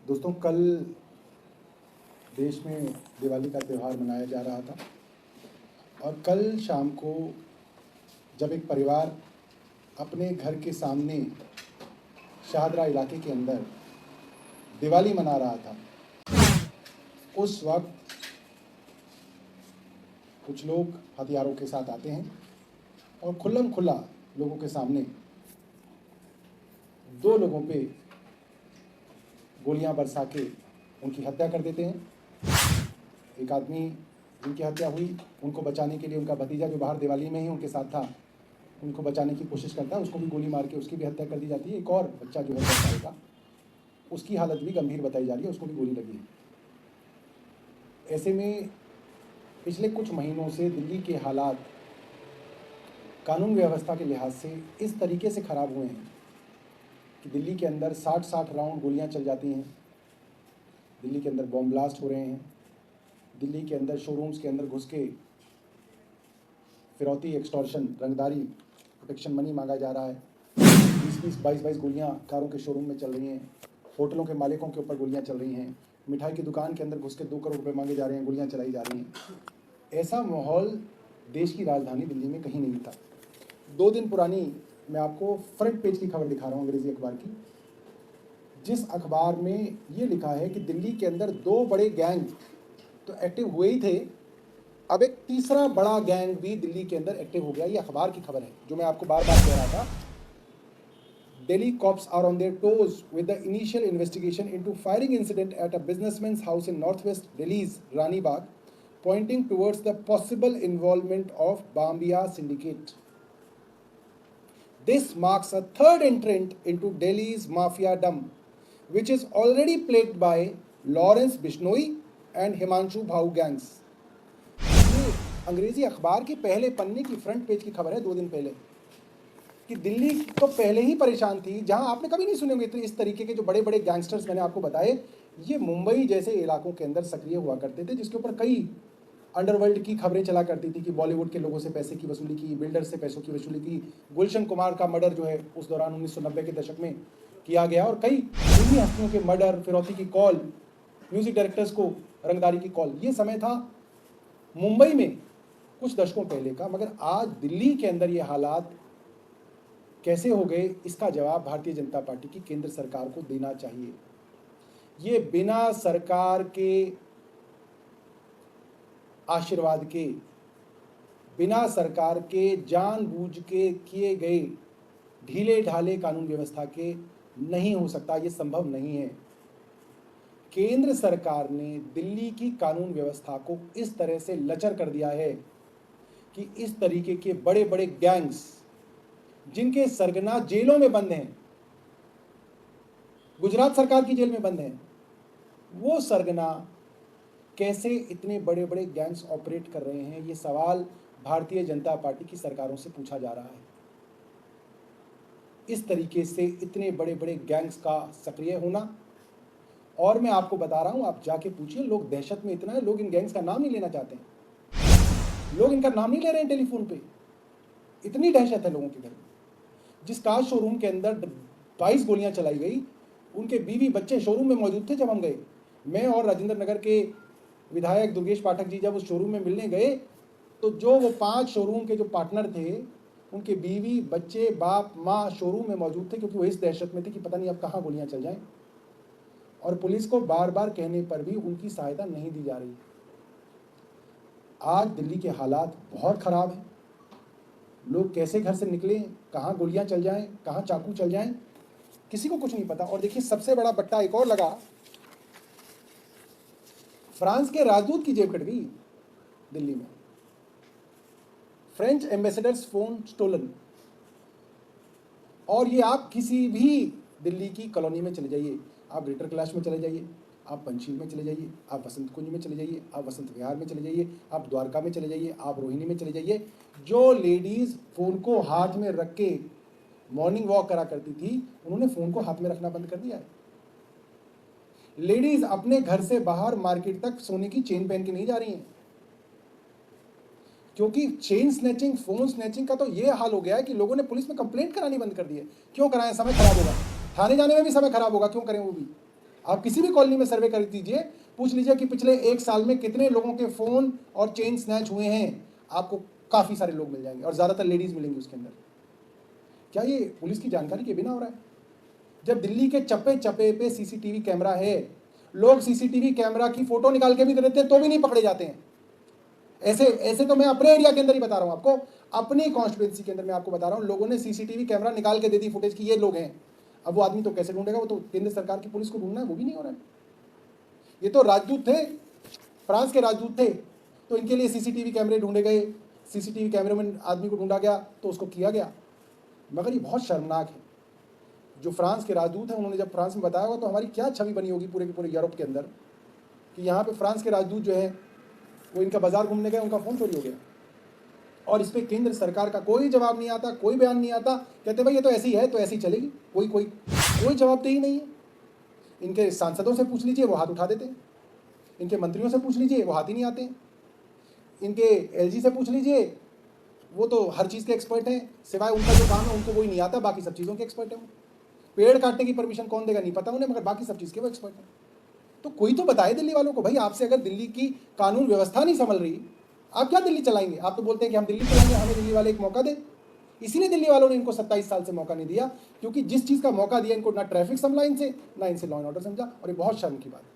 दोस्तों, कल देश में दिवाली का त्यौहार मनाया जा रहा था और कल शाम को जब एक परिवार अपने घर के सामने शाहदरा इलाके के अंदर दिवाली मना रहा था, उस वक्त कुछ लोग हथियारों के साथ आते हैं और खुल्लम खुल्ला लोगों के सामने दो लोगों पे गोलियां बरसा के उनकी हत्या कर देते हैं। एक आदमी जिनकी हत्या हुई, उनको बचाने के लिए उनका भतीजा जो बाहर दिवाली में ही उनके साथ था, उनको बचाने की कोशिश करता है, उसको भी गोली मार के उसकी भी हत्या कर दी जाती है। एक और बच्चा जो है 10 साल का, उसकी हालत भी गंभीर बताई जा रही है, उसको भी गोली लगी है। ऐसे में पिछले कुछ महीनों से दिल्ली के हालात कानून व्यवस्था के लिहाज से इस तरीके से ख़राब हुए हैं कि दिल्ली के अंदर 60-60 राउंड गोलियां चल जाती हैं, दिल्ली के अंदर बॉम्ब ब्लास्ट हो रहे हैं, दिल्ली के अंदर शोरूम्स के अंदर घुस के फिरौती, एक्सटॉर्शन, रंगदारी, प्रोटेक्शन मनी मांगा जा रहा है। 20-20, 22-22 गोलियां कारों के शोरूम में चल रही हैं, होटलों के मालिकों के ऊपर गोलियां चल रही हैं, मिठाई की दुकान के अंदर घुस के 2 करोड़ रुपए मांगे जा रहे हैं, गोलियां चलाई जा रही हैं। ऐसा माहौल देश की राजधानी दिल्ली में कहीं नहीं था। 2 दिन पुरानी मैं आपको फ्रंट पेज की खबर दिखा रहा हूँ अंग्रेजी अखबार की, जिस अखबार में ये लिखा है कि दिल्ली के अंदर 2 बड़े गैंग तो एक्टिव हुए ही थे, अब एक तीसरा बड़ा गैंग भी दिल्ली के अंदर एक्टिव हो गया। ये अखबार की खबर है जो मैं आपको बार बार कह रहा था। Delhi cops are on their toes with the initial investigation into firing incident at a businessman's house in northwest Delhi's Rani Bagh, pointing towards the possible involvement of Bambia syndicate. This marks a third entrant into Delhi's mafia dum, which is already plagued by Lawrence Bishnoi and Himanshu Bhau gangs. ये अंग्रेजी अखबार के पहले पन्ने की front page की खबर है 2 दिन पहले कि दिल्ली तो पहले ही परेशान थी, जहां आपने कभी नहीं सुने होंगे इस तरीके के जो बड़े बड़े गैंगस्टर्स मैंने आपको बताए, ये मुंबई जैसे इलाकों के अंदर सक्रिय हुआ करते थे, जिसके ऊपर कई अंडरवर्ल्ड की खबरें चला करती थी कि बॉलीवुड के लोगों से पैसे की वसूली की, बिल्डर से पैसों की वसूली की। गुलशन कुमार का मर्डर जो है उस दौरान 1990 के दशक में किया गया और कई फिल्मी हस्तियों के मर्डर, फिरौती की कॉल, म्यूजिक डायरेक्टर्स को रंगदारी की कॉल। ये समय था मुंबई में कुछ दशकों पहले का, मगर आज दिल्ली के अंदर ये हालात कैसे हो गए, इसका जवाब भारतीय जनता पार्टी की केंद्र सरकार को देना चाहिए। ये बिना सरकार के आशीर्वाद के, बिना सरकार के जानबूझ के किए गए ढीले ढाले कानून व्यवस्था के नहीं हो सकता, ये संभव नहीं है। केंद्र सरकार ने दिल्ली की कानून व्यवस्था को इस तरह से लचर कर दिया है कि इस तरीके के बड़े बड़े गैंग्स जिनके सरगना जेलों में बंद हैं, गुजरात सरकार की जेल में बंद हैं, वो सरगना कैसे इतने बड़े बड़े गैंग्स ऑपरेट कर रहे हैं, ये सवाल भारतीय जनता पार्टी की सरकारों से पूछा जा रहा है। इस तरीके से इतने बड़े बड़े गैंग्स का सक्रिय होना, और मैं आपको बता रहा हूं, आप जाके पूछिए, लोग दहशत में इतना है, लोग इन गैंग्स का नाम नहीं लेना चाहते हैं, लोग इनका नाम नहीं ले रहे हैं टेलीफोन पे, इतनी दहशत है लोगों के घर में। जिस कार शोरूम के अंदर 22 गोलियां चलाई गई, उनके बीवी बच्चे शोरूम में मौजूद थे जब हम गए। मैं और राजेंद्र नगर के विधायक दुर्गेश पाठक जी जब उस शोरूम में मिलने गए, तो जो वो 5 शोरूम के जो पार्टनर थे, उनके बीवी बच्चे, बाप माँ शोरूम में मौजूद थे, क्योंकि वो इस दहशत में थे कि पता नहीं अब कहाँ गोलियां चल जाएं। और पुलिस को बार बार कहने पर भी उनकी सहायता नहीं दी जा रही। आज दिल्ली के हालात बहुत खराब हैं। लोग कैसे घर से निकले, कहाँ गोलियां चल जाएं, कहाँ चाकू चल जाएं, किसी को कुछ नहीं पता। और देखिए, सबसे बड़ा बट्टा एक और लगा, फ्रांस के राजदूत की जेब कट गई दिल्ली में। French ambassadors phone stolen. और ये आप किसी भी दिल्ली की कॉलोनी में चले जाइए, आप ग्रेटर कैलाश में चले जाइए, आप पंचशील में चले जाइए, आप वसंत कुंज में चले जाइए, आप वसंत विहार में चले जाइए, आप द्वारका में चले जाइए, आप रोहिणी में चले जाइए, जो लेडीज फोन को हाथ में रख के मॉर्निंग वॉक करा करती थी, उन्होंने फोन को हाथ में रखना बंद कर दिया है। लेडीज अपने घर से बाहर मार्केट तक सोने की चेन पहन के नहीं जा रही हैं, क्योंकि चेन स्नैचिंग, फोन स्नैचिंग का तो ये हाल हो गया है कि लोगों ने पुलिस में कंप्लेंट करानी बंद कर दी है। क्यों कराएं, समय खराब होगा, थाने जाने में भी समय खराब होगा, क्यों करें वो भी। आप किसी भी कॉलोनी में सर्वे कर दीजिए, पूछ लीजिए कि पिछले 1 साल में कितने लोगों के फ़ोन और चेन स्नैच हुए हैं, आपको काफ़ी सारे लोग मिल जाएंगे और ज़्यादातर लेडीज़ मिलेंगी उसके अंदर। क्या ये पुलिस की जानकारी के बिना हो रहा है? जब दिल्ली के चप्पे चप्पे पे सीसीटीवी कैमरा है, लोग सीसीटीवी कैमरा की फ़ोटो निकाल के भी दे देते हैं तो भी नहीं पकड़े जाते हैं। ऐसे ऐसे तो मैं अपने एरिया के अंदर ही बता रहा हूँ आपको, अपनी कॉन्स्टिट्यूंसी के अंदर मैं आपको बता रहा हूँ, लोगों ने सीसीटीवी कैमरा निकाल के दे दी फुटेज की ये लोग हैं। अब वो आदमी तो कैसे ढूंढेगा, वो तो केंद्र सरकार की पुलिस को ढूंढना है, वो भी नहीं हो रहा है। ये तो राजदूत थे, फ्रांस के राजदूत थे, तो इनके लिए सीसीटीवी कैमरे ढूंढे गए, सीसीटीवी कैमरे में आदमी को ढूंढा गया तो उसको किया गया। मगर ये बहुत शर्मनाक है। जो फ्रांस के राजदूत हैं उन्होंने जब फ्रांस में बताया होगा तो हमारी क्या छवि बनी होगी पूरे के पूरे यूरोप के अंदर कि यहाँ पे फ्रांस के राजदूत जो है वो इनका बाजार घूमने गए, उनका फ़ोन चोरी हो गया और इस पर केंद्र सरकार का कोई जवाब नहीं आता, कोई बयान नहीं आता। कहते भाई ये तो ऐसी है तो ऐसी चलेगी, कोई जवाबदेही नहीं है। इनके सांसदों से पूछ लीजिए वो हाथ उठा देते हैं, इनके मंत्रियों से पूछ लीजिए वो हाथ ही नहीं आते हैं, इनके एलजी से पूछ लीजिए वो तो हर चीज़ के एक्सपर्ट हैं, सिवाय उनका जो काम है उनको वही नहीं आता, बाकी सब चीज़ों के एक्सपर्ट हैं। पेड़ काटने की परमिशन कौन देगा नहीं पता उन्हें, मगर बाकी सब चीज़ के वो एक्सपर्ट हैं। तो कोई तो बताए दिल्ली वालों को, भाई आपसे अगर दिल्ली की कानून व्यवस्था नहीं संभल रही, आप क्या दिल्ली चलाएंगे? आप तो बोलते हैं कि हम दिल्ली चलाएंगे, हमें दिल्ली वाले एक मौका दें। इसीलिए दिल्ली वालों ने इनको 27 साल से मौका नहीं दिया, क्योंकि जिस चीज़ का मौका दिया इनको ना ट्रैफिक संभला इनसे, ना इनसे लॉ एंड ऑर्डर समझा, और ये बहुत शर्म की बात है।